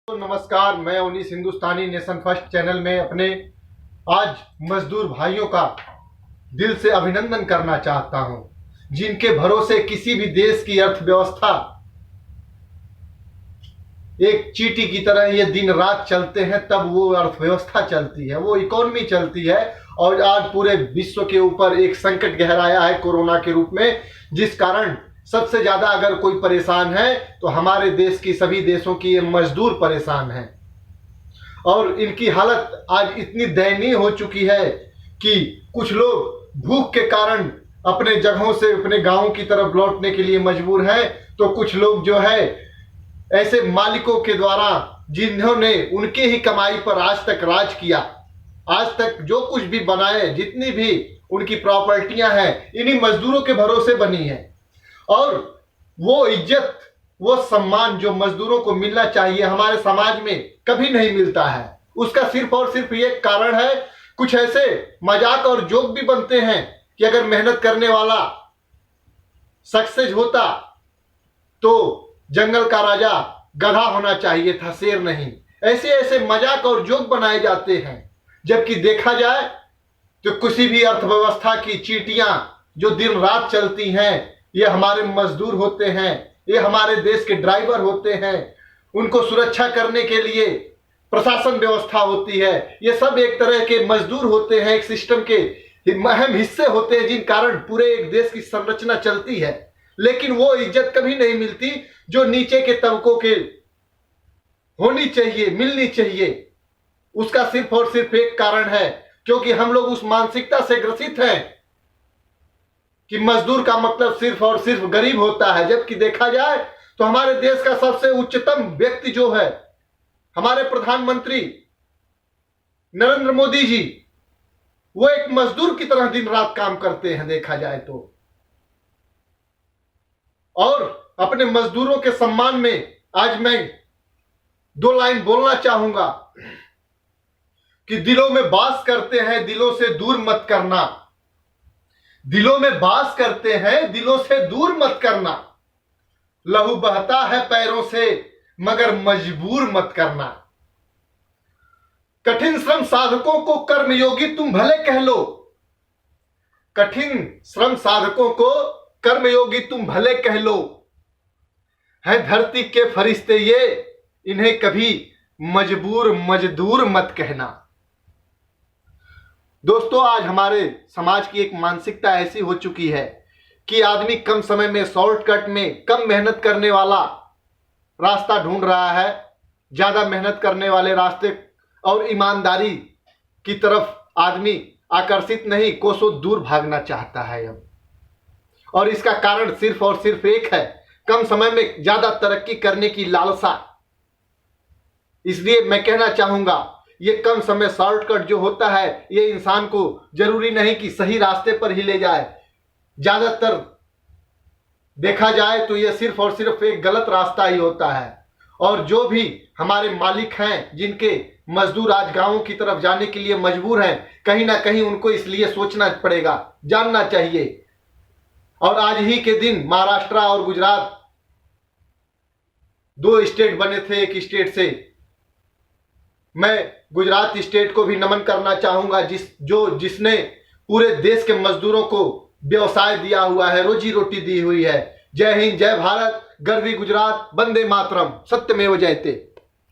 तो नमस्कार, मैं उन्नीस हिंदुस्तानी नेशन फर्स्ट चैनल में अपने आज मजदूर भाइयों का दिल से अभिनंदन करना चाहता हूं, जिनके भरोसे किसी भी देश की अर्थव्यवस्था एक चींटी की तरह ये दिन रात चलते हैं, तब वो अर्थव्यवस्था चलती है, वो इकोनॉमी चलती है। और आज पूरे विश्व के ऊपर एक संकट गहराया है कोरोना के रूप में, जिस कारण सबसे ज्यादा अगर कोई परेशान है तो हमारे देश की, सभी देशों की ये मजदूर परेशान हैं। और इनकी हालत आज इतनी दयनीय हो चुकी है कि कुछ लोग भूख के कारण अपने जगहों से अपने गांवों की तरफ लौटने के लिए मजबूर हैं, तो कुछ लोग जो है ऐसे मालिकों के द्वारा, जिन्होंने उनके ही कमाई पर आज तक राज किया, आज तक जो कुछ भी बनाए, जितनी भी उनकी प्रॉपर्टियां हैं, इन्हीं मजदूरों के भरोसे बनी है। और वो इज्जत, वो सम्मान जो मजदूरों को मिलना चाहिए हमारे समाज में, कभी नहीं मिलता है। उसका सिर्फ और सिर्फ ये कारण है, कुछ ऐसे मजाक और जोक भी बनते हैं कि अगर मेहनत करने वाला सक्सेस होता तो जंगल का राजा गधा होना चाहिए था, शेर नहीं। ऐसे ऐसे मजाक और जोक बनाए जाते हैं, जबकि देखा जाए तो किसी भी अर्थव्यवस्था की चींटियां जो दिन रात चलती हैं, ये हमारे मजदूर होते हैं, ये हमारे देश के ड्राइवर होते हैं। उनको सुरक्षा करने के लिए प्रशासन व्यवस्था होती है। ये सब एक तरह के मजदूर होते हैं, एक सिस्टम के अहम हिस्से होते हैं, जिन कारण पूरे एक देश की संरचना चलती है। लेकिन वो इज्जत कभी नहीं मिलती जो नीचे के तबकों के होनी चाहिए, मिलनी चाहिए। उसका सिर्फ और सिर्फ एक कारण है, क्योंकि हम लोग उस मानसिकता से ग्रसित हैं कि मजदूर का मतलब सिर्फ और सिर्फ गरीब होता है। जबकि देखा जाए तो हमारे देश का सबसे उच्चतम व्यक्ति जो है, हमारे प्रधानमंत्री नरेंद्र मोदी जी, वो एक मजदूर की तरह दिन रात काम करते हैं देखा जाए तो। और अपने मजदूरों के सम्मान में आज मैं दो लाइन बोलना चाहूंगा कि दिलों में वास करते हैं, दिलों से दूर मत करना। दिलों में वास करते हैं, दिलों से दूर मत करना। लहू बहता है पैरों से, मगर मजबूर मत करना। कठिन श्रम साधकों को कर्मयोगी तुम भले कह लो, कठिन श्रम साधकों को कर्मयोगी तुम भले कह लो। है धरती के फरिश्ते ये, इन्हें कभी मजबूर मजदूर मत कहना। दोस्तों, आज हमारे समाज की एक मानसिकता ऐसी हो चुकी है कि आदमी कम समय में, शॉर्टकट में, कम मेहनत करने वाला रास्ता ढूंढ रहा है। ज्यादा मेहनत करने वाले रास्ते और ईमानदारी की तरफ आदमी आकर्षित नहीं, कोसों दूर भागना चाहता है अब। और इसका कारण सिर्फ और सिर्फ एक है, कम समय में ज्यादा तरक्की करने की लालसा। इसलिए मैं कहना चाहूंगा, ये कम समय शॉर्टकट जो होता है, ये इंसान को जरूरी नहीं कि सही रास्ते पर ही ले जाए। ज्यादातर देखा जाए तो ये सिर्फ और सिर्फ एक गलत रास्ता ही होता है। और जो भी हमारे मालिक हैं, जिनके मजदूर आज गांवों की तरफ जाने के लिए मजबूर हैं, कहीं ना कहीं उनको इसलिए सोचना पड़ेगा, जानना चाहिए। और आज ही के दिन महाराष्ट्र और गुजरात, दो स्टेट बने थे एक स्टेट से। मैं गुजरात स्टेट को भी नमन करना चाहूंगा, जिसने पूरे देश के मजदूरों को व्यवसाय दिया हुआ है, रोजी रोटी दी हुई है। जय हिंद, जय भारत, गर्वी गुजरात, वंदे मातरम, सत्यमेव जयते।